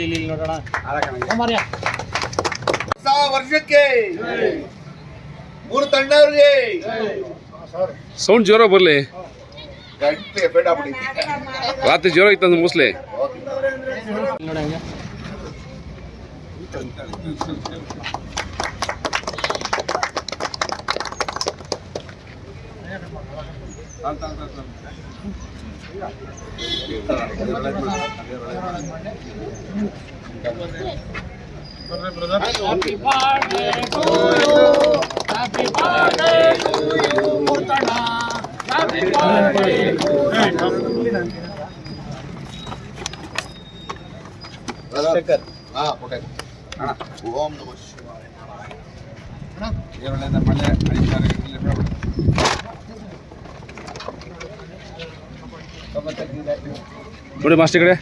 ಇಲ್ಲಿ ನೋಡೋಣ. ಹೊಸ ವರ್ಷಕ್ಕೆ ಮೂರು ತಂಡವ್ರಿಗೆ ಸೌಂಡ್ ಜೋರ ಬರಲಿ. ಗಂಟೆ ಬೇಡ ಬಿಡಿ. ರಾತ್ರಿ ಜೋರ ಇತ್ತಂದ್ರೆ ಮೋಸ್ಟ್ಲಿ ನೋಡಿ ಹಂಗೆ Happy birthday to you. Happy birthday to you. Murtana. Happy birthday to you. ಓಂ ನಮಃ ಶಿವಾಯ. ನೋಡಿ ಮಾಸ್ಟರ್ ಕಡೆ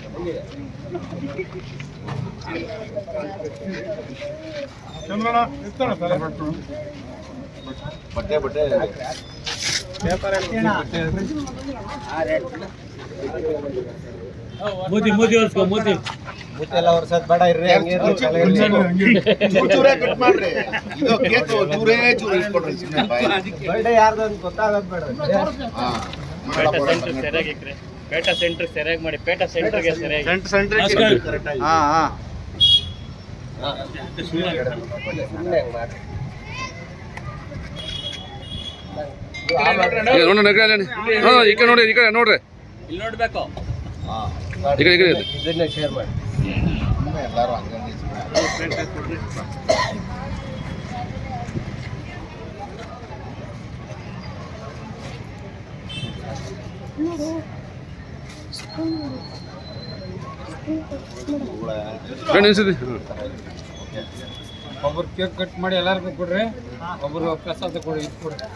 ಬಟ್ಟೆ ಬಟ್ಟೆ ಮೋದಿ ವರ್ಸ್ಕೊ ಮೋದಿ ಎಲ್ಲ ವರ್ಷದ ಬೇಡ ಇರ್ರಿ ಚೂರೇ ಕಟ್ ಮಾಡ್ರಿ. ಇದು ಕೇಕು ಚೂರೇ ಚೂರು ಇಸ್ಕೊಡ್ರಿ. ಬರ್ಡೇ ಯಾರ್ದು ಅಂತ ಗೊತ್ತಾಗದ್ ಬೇಡ. ಪೇಟ ಸೆಂಟರ್ ಸರಿಯಾಗಿ ಮಾಡಿ. ಪೇಟ ಸೆಂಟರ್ಗೆ ಸರಿಯಾಗಿ ನೋಡ್ರಿ ಈ ಕಡೆ ನೋಡಿ, ಈ ಕಡೆ ನೋಡ್ರಿ, ಇಲ್ಲಿ ನೋಡ್ಬೇಕು. ಈ ಕಡೆ ಇದನ್ನ ಶೇರ್ ಮಾಡಿ. ಎಲ್ಲರೂ ಹಂಗೆ ನಿಲ್ಸಿದ್ರಿ. ಒಬ್ರು ಕೇಕ್ ಕಟ್ ಮಾಡಿ ಎಲ್ಲರಿಗೂ ಕೊಡ್ರಿ, ಒಬ್ರು ಪ್ರಸಾದ ಕೊಡಿ, ಇದು ಕೊಡ್ರಿ.